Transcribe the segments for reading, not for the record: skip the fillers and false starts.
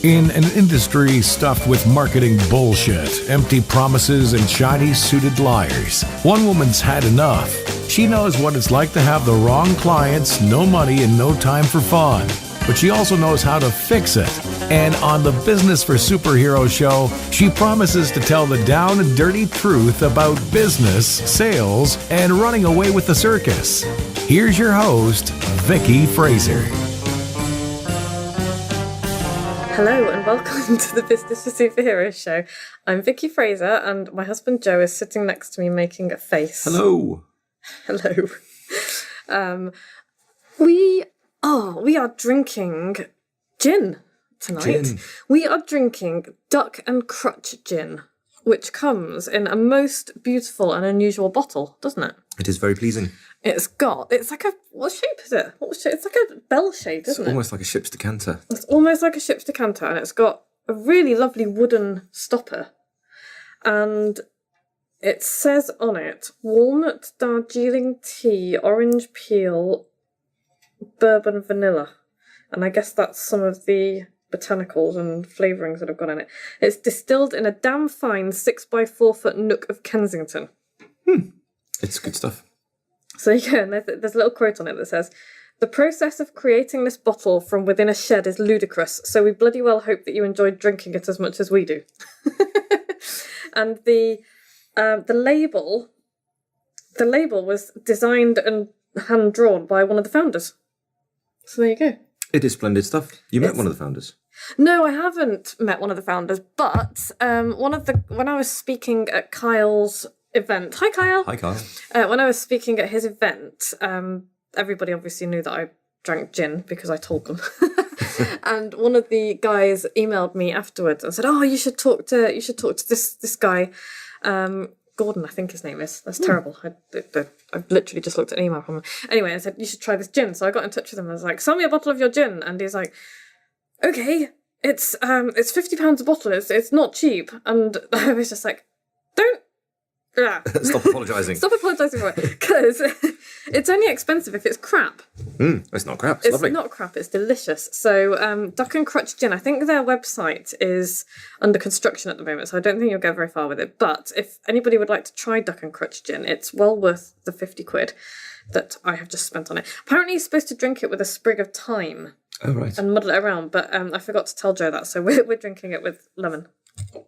In an industry stuffed with marketing bullshit, empty promises, and shiny-suited liars, one woman's had enough. She knows what it's like to have the wrong clients, no money, and no time for fun. But she also knows how to fix it. And on the Business for Superheroes show, she promises to tell the down and dirty truth about business, sales, and running away with the circus. Here's your host, Vicky Fraser. Hello and welcome to the Business for Superheroes show. I'm Vicky Fraser and my husband Joe is sitting next to me making a face. Hello. Hello. We are drinking gin tonight. Gin. We are drinking Duck and Crutch gin, which comes in a most beautiful and unusual bottle, doesn't it? It is very pleasing. It's like what shape is it? It's like a bell shape, isn't it? It's almost like a ship's decanter. It's almost like a ship's decanter, and it's got a really lovely wooden stopper. And it says on it, walnut, Darjeeling tea, orange peel, bourbon, vanilla. And I guess that's some of the botanicals and flavourings that have gone in it. It's distilled in a damn fine 6x4 foot nook of Kensington. It's good stuff. So you go, and there's a little quote on it that says, "The process of creating this bottle from within a shed is ludicrous, so we bloody well hope that you enjoyed drinking it as much as we do." And the label was designed and hand drawn by one of the founders. So there you go. It is splendid stuff. You met one of the founders? No, I haven't met one of the founders, but when I was speaking at Kyle's event. Hi, Kyle. Hi, Kyle. When I was speaking at his event, everybody obviously knew that I drank gin because I told them. And one of the guys emailed me afterwards and said, "Oh, you should talk to this guy, Gordon, I think his name is." That's terrible. I've literally just looked at an email from him. Anyway, I said, "You should try this gin." So I got in touch with him. I was like, "Sell me a bottle of your gin." And he's like, "Okay, it's £50 a bottle. It's not cheap." And I was just like, "Don't." Yeah. Stop apologising. Stop apologising for it. Because it's only expensive if it's crap. It's not crap. It's lovely. It's not crap. It's delicious. So Duck and Crutch Gin, I think their website is under construction at the moment, so I don't think you'll go very far with it. But if anybody would like to try Duck and Crutch Gin, it's well worth the 50 quid that I have just spent on it. Apparently you're supposed to drink it with a sprig of thyme. Oh, right. And muddle it around, but I forgot to tell Joe that, so we're drinking it with lemon.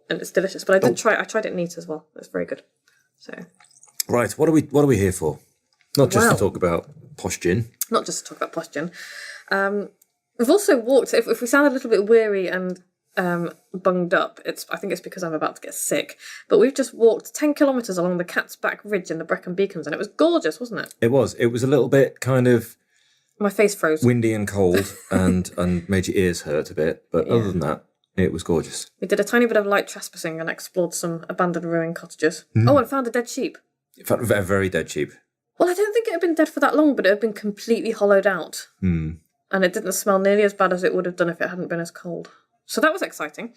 And it's delicious. But I tried it neat as well. It's very good. So, right, what are we here for? Not just to talk about posh gin. Not just to talk about posh gin. We've also walked. If we sound a little bit weary and bunged up, I think it's because I'm about to get sick. But we've just walked 10 kilometres along the Cat's Back Ridge in the Brecon Beacons, and it was gorgeous, wasn't it? It was. It was a little bit kind of my face froze, windy and cold, and made your ears hurt a bit. But other than that, it was gorgeous. We did a tiny bit of light trespassing and explored some abandoned ruined cottages. Oh, and found a dead sheep. Found a very dead sheep. Well, I don't think it had been dead for that long, but it had been completely hollowed out. And it didn't smell nearly as bad as it would have done if it hadn't been as cold. So that was exciting.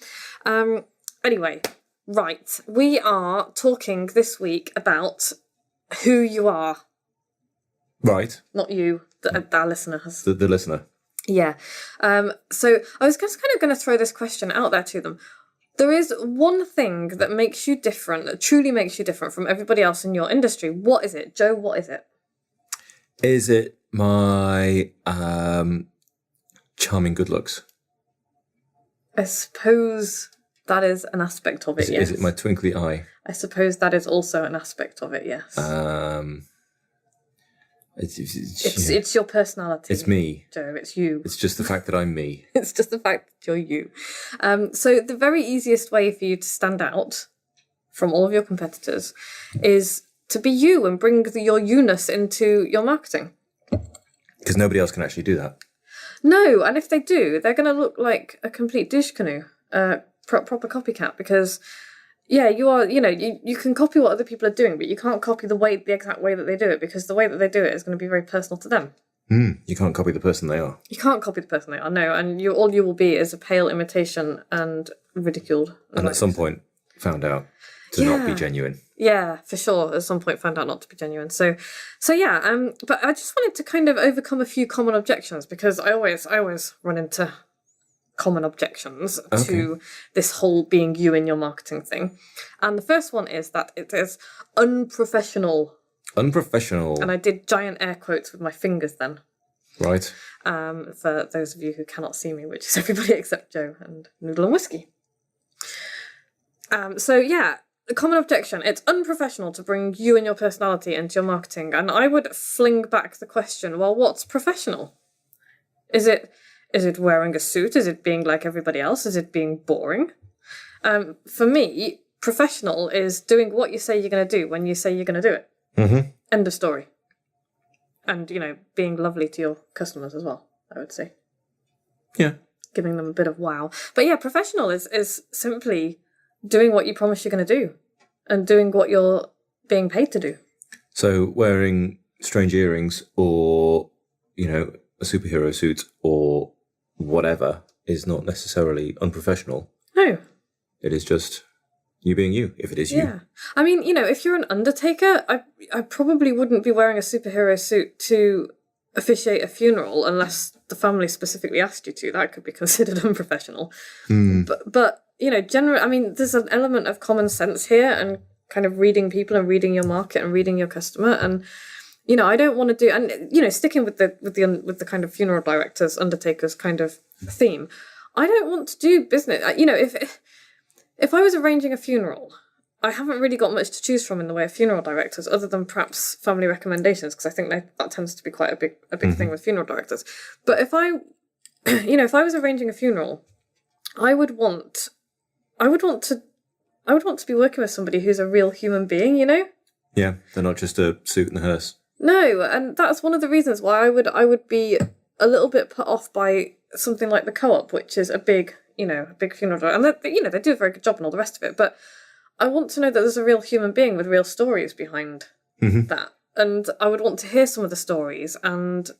Anyway, right. We are talking this week about who you are. Right. Not you, our listener has. The listener. Yeah. So I was just kind of going to throw this question out there to them. There is one thing that makes you different, that truly makes you different from everybody else in your industry. What is it? Joe, what is it? Is it my charming good looks? I suppose that is an aspect of it, yes. Is it my twinkly eye? I suppose that is also an aspect of it, yes. It's your personality. It's me. Joe, it's you. It's just the fact that I'm me. It's just the fact that you're you. So the very easiest way for you to stand out from all of your competitors is to be you and bring your you-ness into your marketing. Because nobody else can actually do that. No, and if they do, they're going to look like a complete douche canoe, proper copycat, because... Yeah, you are, you can copy what other people are doing, but you can't copy the exact way that they do it, because the way that they do it is going to be very personal to them. You can't copy the person they are. You can't copy the person they are, no, and all you will be is a pale imitation and ridiculed. And at some point found out to not be genuine. Yeah, for sure. At some point, found out not to be genuine. So yeah. But I just wanted to kind of overcome a few common objections because I always run into common objections to this whole being you in your marketing thing. And the first one is that it is unprofessional. Unprofessional. And I did giant air quotes with my fingers then. Right. For those of you who cannot see me, which is everybody except Joe and Noodle and Whiskey. So yeah, a common objection. It's unprofessional to bring you and your personality into your marketing. And I would fling back the question, well, what's professional? Is it wearing a suit? Is it being like everybody else? Is it being boring? For me, professional is doing what you say you're going to do when you say you're going to do it. Mm-hmm. End of story. And, being lovely to your customers as well, I would say. Yeah. Giving them a bit of wow. But yeah, professional is simply doing what you promise you're going to do and doing what you're being paid to do. So wearing strange earrings or, a superhero suit or whatever is not necessarily unprofessional. No. It is just you being you, if it is Yeah. you. I mean, if you're an undertaker, I probably wouldn't be wearing a superhero suit to officiate a funeral unless the family specifically asked you to. That could be considered unprofessional. But generally, I mean, there's an element of common sense here and kind of reading people and reading your market and reading your customer. And, I don't want to do, and, sticking with the kind of funeral directors, undertakers kind of theme, I don't want to do business. If I was arranging a funeral, I haven't really got much to choose from in the way of funeral directors, other than perhaps family recommendations, because I think that tends to be quite a big thing with funeral directors. But if I was arranging a funeral, I would want to be working with somebody who's a real human being, Yeah, they're not just a suit and a hearse. No, and that's one of the reasons why I would be a little bit put off by something like the Co-op, which is a big funeral director, and they do a very good job and all the rest of it. But I want to know that there's a real human being with real stories behind that, and I would want to hear some of the stories and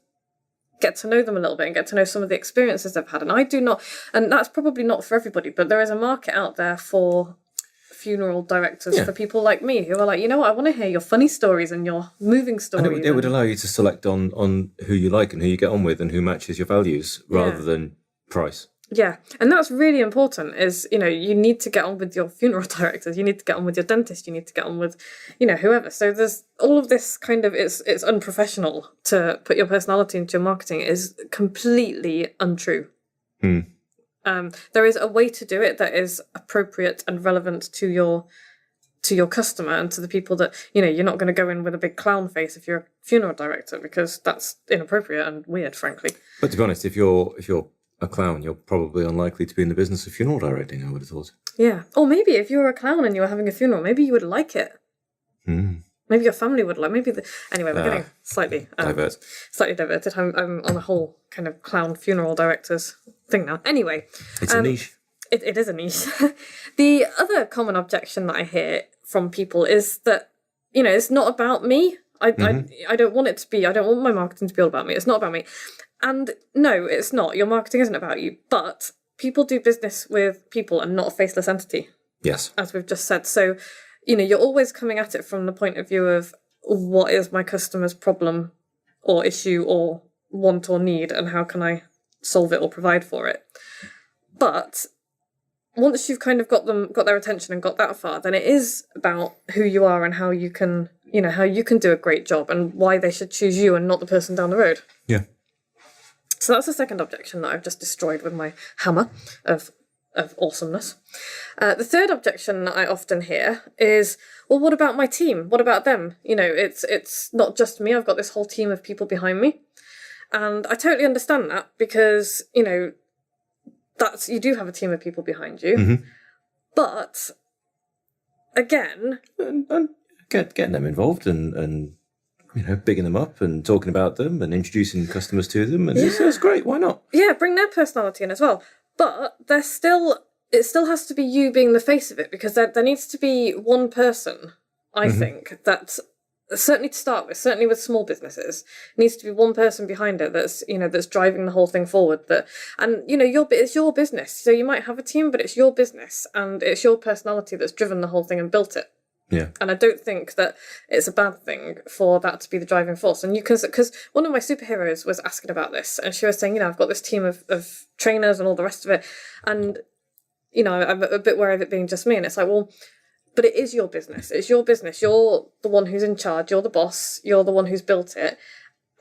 get to know them a little bit and get to know some of the experiences they've had. And I do not, and that's probably not for everybody, but there is a market out there for funeral directors, for people like me who are like, I want to hear your funny stories and your moving stories. And it would allow you to select on who you like and who you get on with and who matches your values rather than price. Yeah, and that's really important is, you need to get on with your funeral directors, you need to get on with your dentist, you need to get on with, whoever. So there's all of this kind of, it's unprofessional to put your personality into your marketing is completely untrue. There is a way to do it that is appropriate and relevant to your customer and to the people that, you're not going to go in with a big clown face if you're a funeral director, because that's inappropriate and weird, frankly. But to be honest, if you're a clown, you're probably unlikely to be in the business of funeral directing, I would have thought. Yeah. Or maybe if you were a clown and you were having a funeral, maybe you would like it. Maybe your family would like. Anyway, we're getting slightly diverted. I'm on a whole kind of clown funeral directors thing now. Anyway, it's a niche. It is a niche. The other common objection that I hear from people is that it's not about me. I don't want it to be. I don't want my marketing to be all about me. It's not about me. And no, it's not. Your marketing isn't about you. But people do business with people and not a faceless entity. Yes. As we've just said. So, you're always coming at it from the point of view of what is my customer's problem or issue or want or need and how can I solve it or provide for it. But once you've kind of got their attention and got that far, then it is about who you are and how you can do a great job and why they should choose you and not the person down the road. Yeah. So that's the second objection that I've just destroyed with my hammer of awesomeness. The third objection that I often hear is, well, what about my team? What about them? It's not just me. I've got this whole team of people behind me. And I totally understand that because, you do have a team of people behind you. But again... And getting them involved and bigging them up and talking about them and introducing customers to them. And it's great. Why not? Yeah, bring their personality in as well. But it still has to be you being the face of it, because there needs to be one person, I think, that certainly to start with, certainly with small businesses, needs to be one person behind it that's driving the whole thing forward. It's your business. So you might have a team, but it's your business and it's your personality that's driven the whole thing and built it. Yeah. And I don't think that it's a bad thing for that to be the driving force. And you can, because one of my superheroes was asking about this, and she was saying, I've got this team of trainers and all the rest of it. And, I'm a bit wary of it being just me. And it's like, well, but it is your business. It's your business. You're the one who's in charge. You're the boss. You're the one who's built it.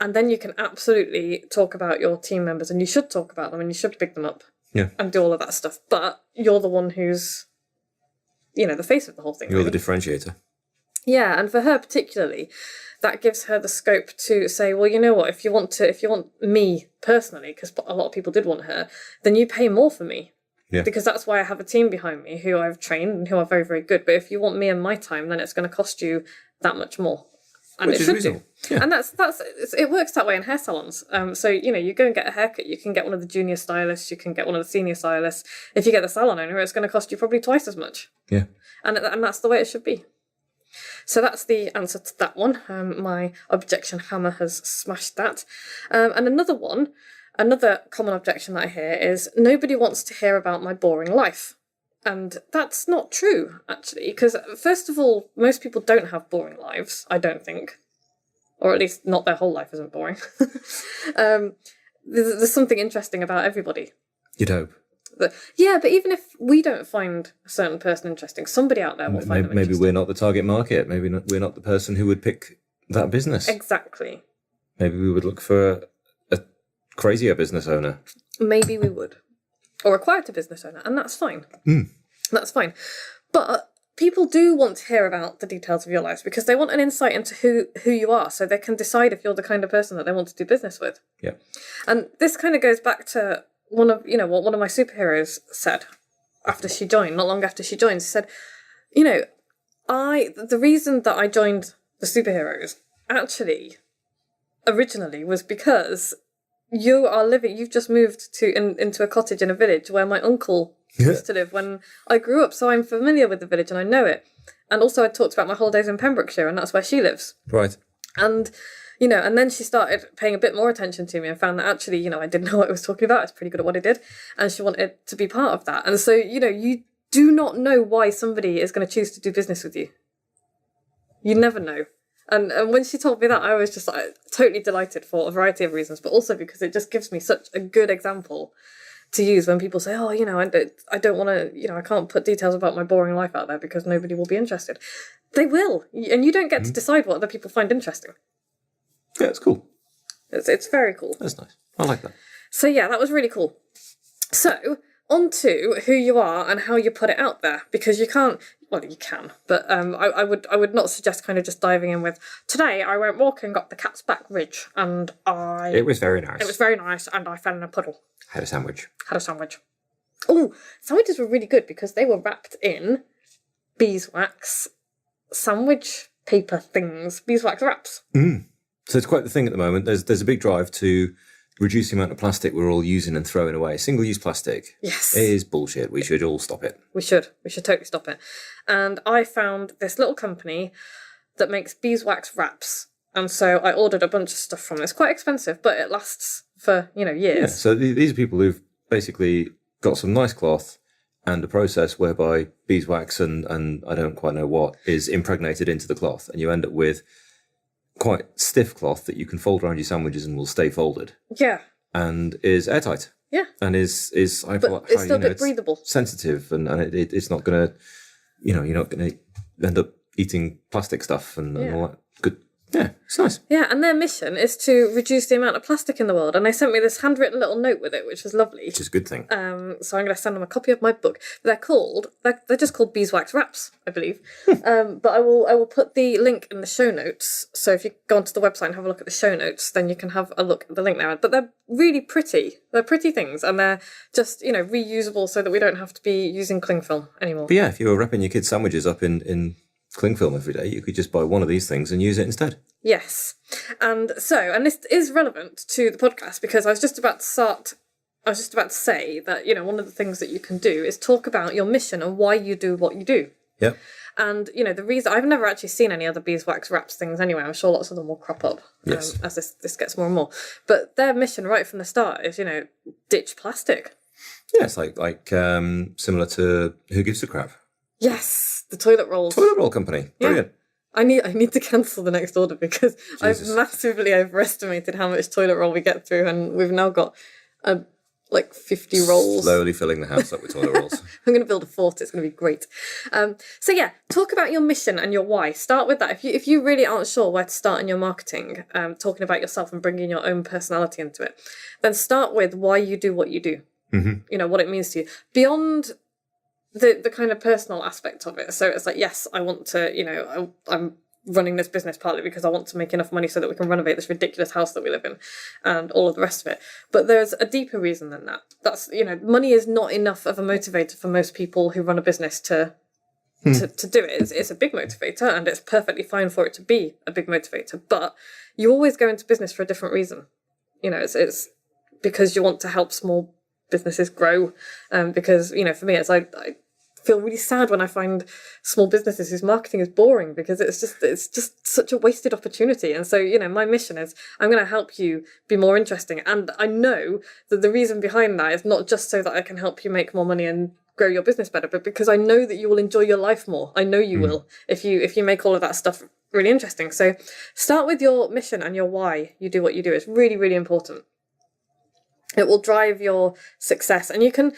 And then you can absolutely talk about your team members, and you should talk about them, and you should big them up. Yeah. And do all of that stuff. But you're the one who's, the face of the whole thing. You're really. the differentiator. Yeah, and for her particularly, that gives her the scope to say, well, you know what, if you want me personally, because a lot of people did want her, then you pay more for me. Yeah. Because that's why I have a team behind me who I've trained and who are very, very good. But if you want me and my time, then it's going to cost you that much more. And Which it is should reasonable. do. Yeah. And it works that way in hair salons. So, you go and get a haircut, you can get one of the junior stylists, you can get one of the senior stylists. If you get the salon owner, it's going to cost you probably twice as much. Yeah. And that's the way it should be. So that's the answer to that one. My objection hammer has smashed that. And another common objection that I hear is nobody wants to hear about my boring life. And that's not true, actually, because first of all, most people don't have boring lives, I don't think. Or at least not their whole life isn't boring. There's something interesting about everybody. You'd hope. But even if we don't find a certain person interesting, somebody out there will find them Maybe interesting. we're not the target market. Maybe we're not the person who would pick that business. Exactly. Maybe we would look for a crazier business owner. Maybe we would. Or a quieter business owner, and that's fine. That's fine. But people do want to hear about the details of your lives because they want an insight into who you are, so they can decide if you're the kind of person that they want to do business with. Yeah. And this kind of goes back to what one of my superheroes said after she joined, not long after she joined. She said, the reason that I joined the superheroes originally was because you've just moved into a cottage in a village where my uncle used to live when I grew up, so I'm familiar with the village and I know it. And also I talked about my holidays in Pembrokeshire, and that's where she lives. Right. And, and then she started paying a bit more attention to me and found that actually, I didn't know what I was talking about. I was pretty good at what I did. And she wanted to be part of that. And so, you do not know why somebody is going to choose to do business with you. You never know. And when she told me that, I was just totally delighted for a variety of reasons, but also because it just gives me such a good example to use when people say, I don't want to, I can't put details about my boring life out there because nobody will be interested. They will. And you don't get to decide what other people find interesting. Yeah, it's cool. It's very cool. That's nice. I like that. So yeah, that was really cool. So on to who you are and how you put it out there, because you can't. Well, you can, but I would not suggest kind of just diving in with, today I went walking up the Cat's Back Ridge and It was very nice. It was very nice and I fell in a puddle. Had a sandwich. Oh, sandwiches were really good because they were wrapped in beeswax sandwich paper things, beeswax wraps. So it's quite the thing at the moment. There's a big drive to reduce the amount of plastic we're all using and throwing away. Single-use plastic is bullshit. We should all stop it. We should totally stop it. And I found this little company that makes beeswax wraps. And so I ordered a bunch of stuff from it. It's quite expensive, but it lasts for, years. Yeah, so these are people who've basically got some nice cloth and a process whereby beeswax and I don't quite know what is impregnated into the cloth. And you end up with quite stiff cloth that you can fold around your sandwiches and will stay folded. Yeah. And is airtight. Yeah. And is but it's still a bit breathable. Sensitive and it's not going to, you're not going to end up eating plastic stuff and all that. Good. Yeah, it's nice. Yeah, and their mission is to reduce the amount of plastic in the world. And they sent me this handwritten little note with it, which was lovely. Which is a good thing. So I'm going to send them a copy of my book. They're just called beeswax wraps, I believe. But I will put the link in the show notes. So if you go onto the website and have a look at the show notes, then you can have a look at the link there. But they're really pretty. They're pretty things, and they're just reusable, so that we don't have to be using cling film anymore. But yeah, if you were wrapping your kids' sandwiches up in cling film every day, you could just buy one of these things and use it instead. Yes. And this is relevant to the podcast because I was just about to say that, one of the things that you can do is talk about your mission and why you do what you do. Yep. And, the reason, I've never actually seen any other beeswax wraps things anyway. I'm sure lots of them will crop up yes. As this gets more and more. But their mission right from the start is, ditch plastic. Yeah, it's like similar to Who Gives a Crap. Yes, the toilet rolls. Toilet roll company. Brilliant. I need to cancel the next order because Jesus. I've massively overestimated how much toilet roll we get through, and we've now got like 50 rolls. Slowly filling the house up with toilet rolls. I'm going to build a fort. It's going to be great. So yeah, talk about your mission and your why. Start with that. If you really aren't sure where to start in your marketing, talking about yourself and bringing your own personality into it, then start with why you do what you do. Mm-hmm. You know, what it means to you. Beyond the kind of personal aspect of it. So it's like, yes, I want to, you know, I'm running this business partly because I want to make enough money so that we can renovate this ridiculous house that we live in and all of the rest of it. But there's a deeper reason than that. That's, you know, money is not enough of a motivator for most people who run a business to do it. It's a big motivator, and it's perfectly fine for it to be a big motivator. But you always go into business for a different reason. You know, it's because you want to help small businesses grow. Because, you know, for me, it's I feel really sad when I find small businesses whose marketing is boring, because it's just such a wasted opportunity. And so, you know, my mission is I'm going to help you be more interesting. And I know that the reason behind that is not just so that I can help you make more money and grow your business better, but because I know that you will enjoy your life more. I know you will if you make all of that stuff really interesting. So start with your mission and your why you do what you do. It's really, really important. It will drive your success. And you can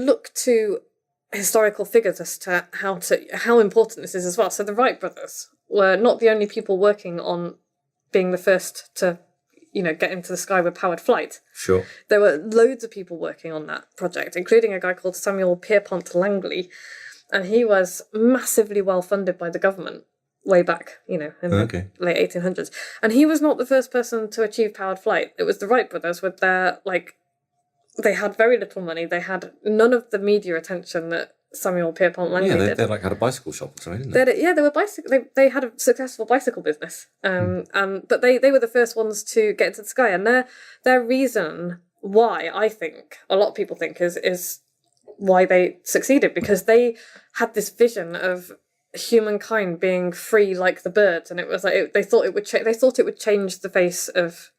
look to historical figures as to how important this is as well. So the Wright brothers were not the only people working on being the first to, you know, get into the sky with powered flight. Sure. There were loads of people working on that project, including a guy called Samuel Pierpont Langley, and he was massively well funded by the government way back, you know, in the late 1800s. And he was not the first person to achieve powered flight. It was the Wright brothers with their, like, they had very little money. They had none of the media attention that Samuel Pierpont Langley did. They like had a bicycle shop or something, didn't they? They were They had a successful bicycle business. But they were the first ones to get into the sky. And their reason why, I think, a lot of people think is why they succeeded, because they had this vision of humankind being free like the birds, and it was like they thought it would change the face of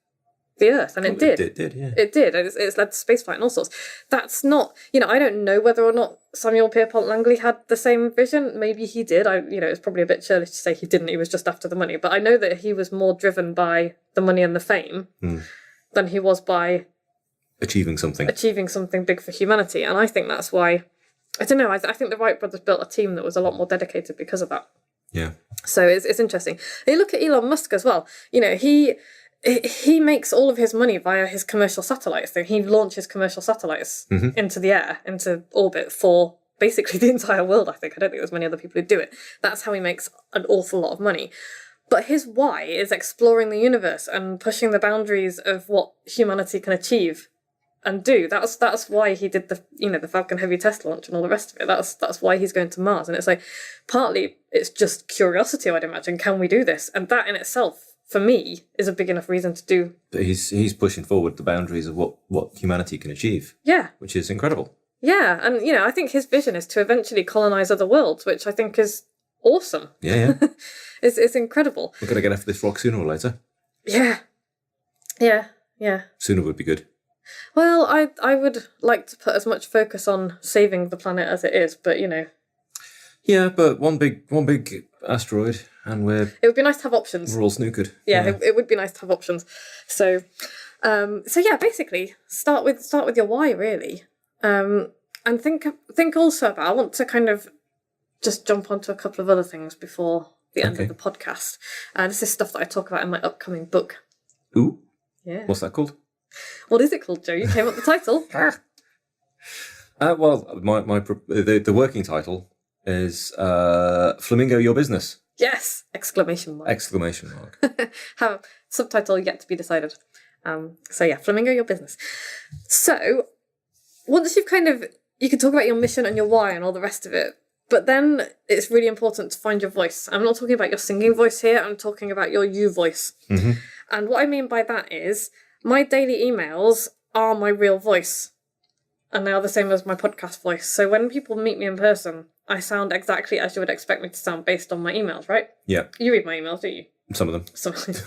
the Earth, and it did. It did, yeah. It did. It's led to spaceflight and all sorts. That's not, you know, I don't know whether or not Samuel Pierpont Langley had the same vision. Maybe he did. It's probably a bit churlish to say he didn't. He was just after the money. But I know that he was more driven by the money and the fame than he was by achieving something big for humanity. And I think that's why, I don't know, I think the Wright brothers built a team that was a lot more dedicated because of that. Yeah. So it's interesting. You look at Elon Musk as well. You know, he makes all of his money via his commercial satellites. So he launches commercial satellites into the air, into orbit for basically the entire world, I think. I don't think there's many other people who do it. That's how he makes an awful lot of money. But his why is exploring the universe and pushing the boundaries of what humanity can achieve and do. That's why he did the Falcon Heavy test launch and all the rest of it. That's why he's going to Mars. And it's like, partly it's just curiosity, I'd imagine. Can we do this? And that in itself, for me, is a big enough reason to do. But he's pushing forward the boundaries of what humanity can achieve. Yeah. Which is incredible. Yeah, and you know, I think his vision is to eventually colonize other worlds, which I think is awesome. Yeah. It's incredible. We're gonna get off this rock sooner or later. Yeah. Sooner would be good. Well, I would like to put as much focus on saving the planet as it is, but you know. Yeah, but one big asteroid, and it would be nice to have options. We're all snookered. Yeah. It would be nice to have options. So yeah, basically, start with your why, really, and think also about. I want to kind of just jump onto a couple of other things before the end of the podcast. This is stuff that I talk about in my upcoming book. Ooh. Yeah. What's that called? What is it called, Joe? You came up with the title. Well, the working title is Flamingo Your Business. Yes! Exclamation mark. Exclamation mark. Have subtitle yet to be decided. So yeah, Flamingo Your Business. So once you've you can talk about your mission and your why and all the rest of it, but then it's really important to find your voice. I'm not talking about your singing voice here, I'm talking about your you voice. Mm-hmm. And what I mean by that is, my daily emails are my real voice. And they are the same as my podcast voice. So when people meet me in person, I sound exactly as you would expect me to sound based on my emails, right? Yeah. You read my emails, do you? Some of them.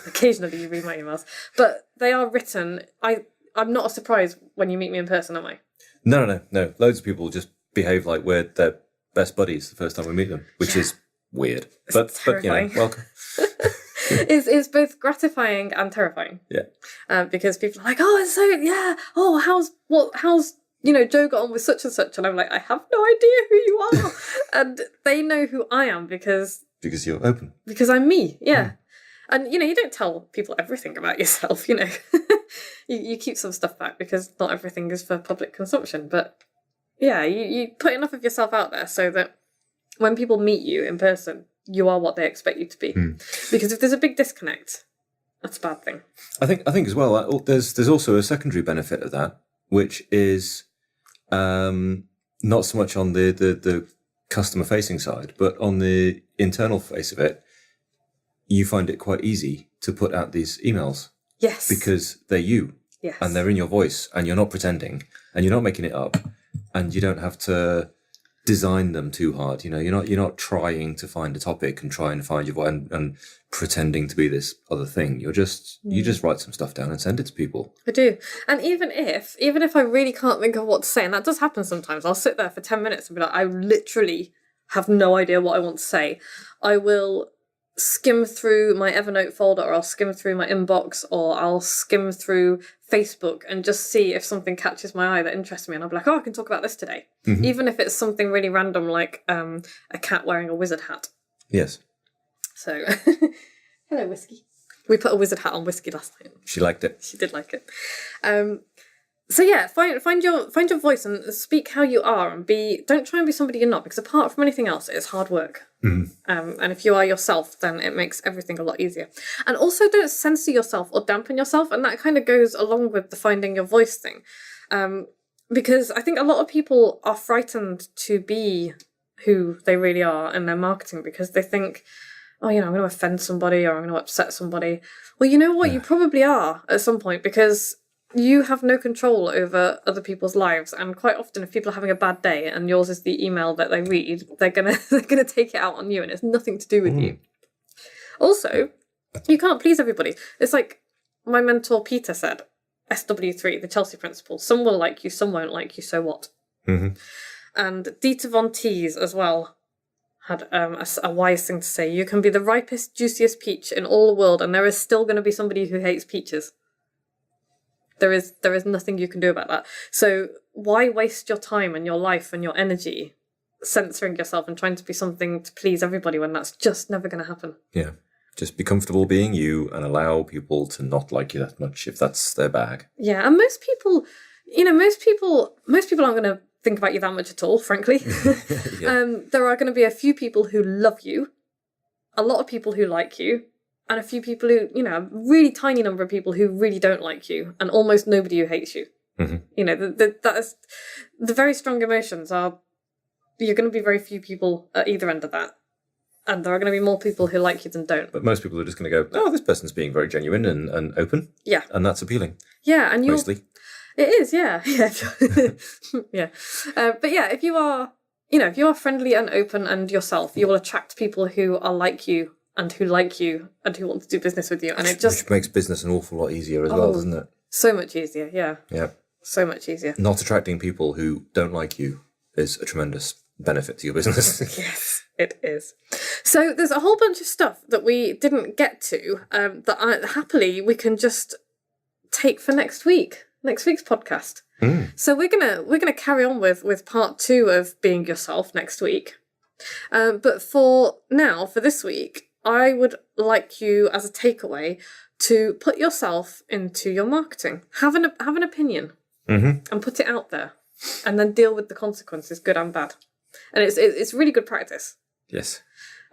Occasionally you read my emails. But they are written. I'm not a surprise when you meet me in person, am I? No. Loads of people just behave like they're best buddies the first time we meet them, which is weird. But terrifying. Welcome. It's both gratifying and terrifying. Yeah. Because people are like, oh, it's so, yeah, oh, how's Joe got on with such and such, and I'm like, I have no idea who you are. And they know who I am because you're open. Because I'm me, yeah. And you don't tell people everything about yourself, you keep some stuff back because not everything is for public consumption. But yeah, you put enough of yourself out there so that when people meet you in person, you are what they expect you to be. Because if there's a big disconnect, that's a bad thing. I think as well, there's also a secondary benefit of that, which is not so much on the customer facing side, but on the internal face of it, you find it quite easy to put out these emails. Yes. Because they're you. Yes. And they're in your voice, and you're not pretending, and you're not making it up, and you don't have to design them too hard. You're not trying to find a topic and try and find your voice and pretending to be this other thing. You just write some stuff down and send it to people. I do. And even if I really can't think of what to say, and that does happen sometimes, I'll sit there for 10 minutes and be like, I literally have no idea what I want to say. I will skim through my Evernote folder, or I'll skim through my inbox, or I'll skim through Facebook and just see if something catches my eye that interests me, and I'll be like, oh, I can talk about this today. Even if it's something really random like a cat wearing a wizard hat. Yes. So hello, Whiskey. We put a wizard hat on Whiskey last night. She liked it. She did like it. So yeah, find your voice and speak how you are, and don't try and be somebody you're not, because apart from anything else, it's hard work. And if you are yourself, then it makes everything a lot easier. And also, don't censor yourself or dampen yourself, and that kind of goes along with the finding your voice thing. Because I think a lot of people are frightened to be who they really are in their marketing, because they think, oh, I'm going to offend somebody, or I'm going to upset somebody. Well, you know what? You probably are at some point, because you have no control over other people's lives, and quite often if people are having a bad day and yours is the email that they read, they're gonna take it out on you, and it's nothing to do with you. Also, you can't please everybody. It's like my mentor Peter said, SW3, the Chelsea principle: some will like you, some won't like you, so what? And Dieter von Teese as well had a wise thing to say: you can be the ripest, juiciest peach in all the world, and there is still going to be somebody who hates peaches. There is nothing you can do about that. So why waste your time and your life and your energy censoring yourself and trying to be something to please everybody when that's just never going to happen? Yeah. Just be comfortable being you and allow people to not like you that much if that's their bag. Yeah, and most people aren't going to think about you that much at all, frankly. There are going to be a few people who love you, a lot of people who like you, and a few people who, a really tiny number of people who really don't like you, and almost nobody who hates you. That is the very strong emotions are. You're going to be very few people at either end of that, and there are going to be more people who like you than don't. But most people are just going to go, oh, this person's being very genuine and open. Yeah, and that's appealing. Yeah, and mostly it is. Yeah. Yeah. But yeah, if you are friendly and open and yourself, you will attract people who are like you, and who like you, and who want to do business with you. And it just which makes business an awful lot easier as well, doesn't it? So much easier, yeah. Yeah. So much easier. Not attracting people who don't like you is a tremendous benefit to your business. Yes, it is. So there's a whole bunch of stuff that we didn't get to that happily we can just take for next week's podcast. So we're gonna carry on with part 2 of being yourself next week. But for this week, I would like you, as a takeaway, to put yourself into your marketing. Have an opinion and put it out there, and then deal with the consequences, good and bad. And it's really good practice. Yes.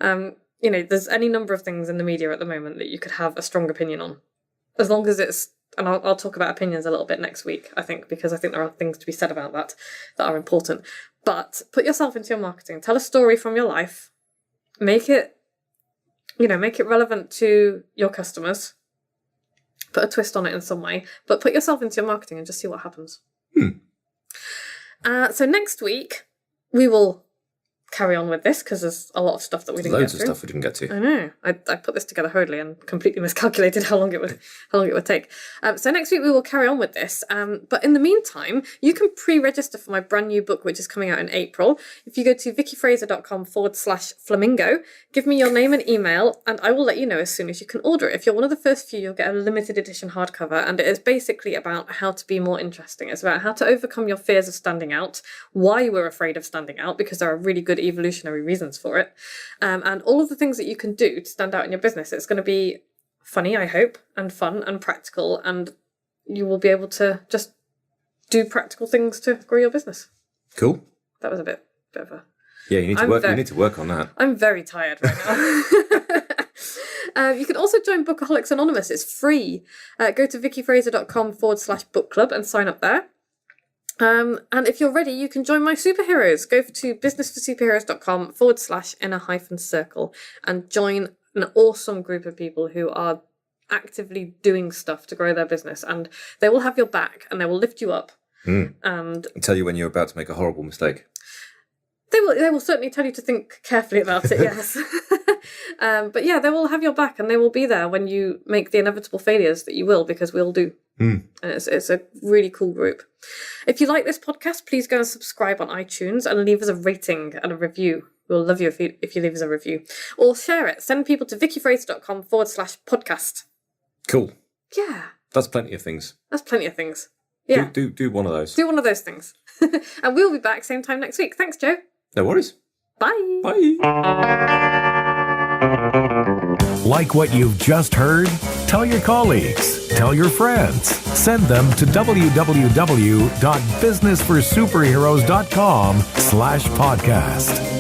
There's any number of things in the media at the moment that you could have a strong opinion on, as long as it's. And I'll talk about opinions a little bit next week, I think, because I think there are things to be said about that are important. But put yourself into your marketing. Tell a story from your life. Make it relevant to your customers. Put a twist on it in some way. But put yourself into your marketing and just see what happens. So next week, we will carry on with this because there's a lot of stuff that we didn't Loads get of through. stuff we didn't get to. I know. I put this together hurriedly and completely miscalculated how long it would take. So next week we will carry on with this. But in the meantime, you can pre-register for my brand new book, which is coming out in April. If you go to vickyfraser.com/flamingo, give me your name and email, and I will let you know as soon as you can order it. If you're one of the first few, you'll get a limited edition hardcover, and it is basically about how to be more interesting. It's about how to overcome your fears of standing out, why we're afraid of standing out, because there are really good evolutionary reasons for it, and all of the things that you can do to stand out in your business. It's going to be funny, I hope, and fun and practical, and you will be able to just do practical things to grow your business. Cool. That was a bit of a... Yeah, you need to work. You need to work on that. I'm very tired right now. You can also join Bookaholics Anonymous. It's free. Go to vickyfraser.com/book club and sign up there. And if you're ready, you can join my superheroes. Go to businessforsuperheroes.com/inner-circle and join an awesome group of people who are actively doing stuff to grow their business, and they will have your back and they will lift you up and tell you when you're about to make a horrible mistake. They will certainly tell you to think carefully about it, yes. But yeah, they will have your back and they will be there when you make the inevitable failures that you will, because we all do. And it's a really cool group. If you like this podcast, please go and subscribe on iTunes and leave us a rating and a review. We'll love you if you leave us a review. Or share it. Send people to vickyfraser.com/podcast. Cool. Yeah. That's plenty of things. Yeah. Do one of those. Do one of those things. And we'll be back same time next week. Thanks, Joe. No worries. Bye. Bye. Like what you've just heard? Tell your colleagues, tell your friends, send them to www.businessforsuperheroes.com/podcast.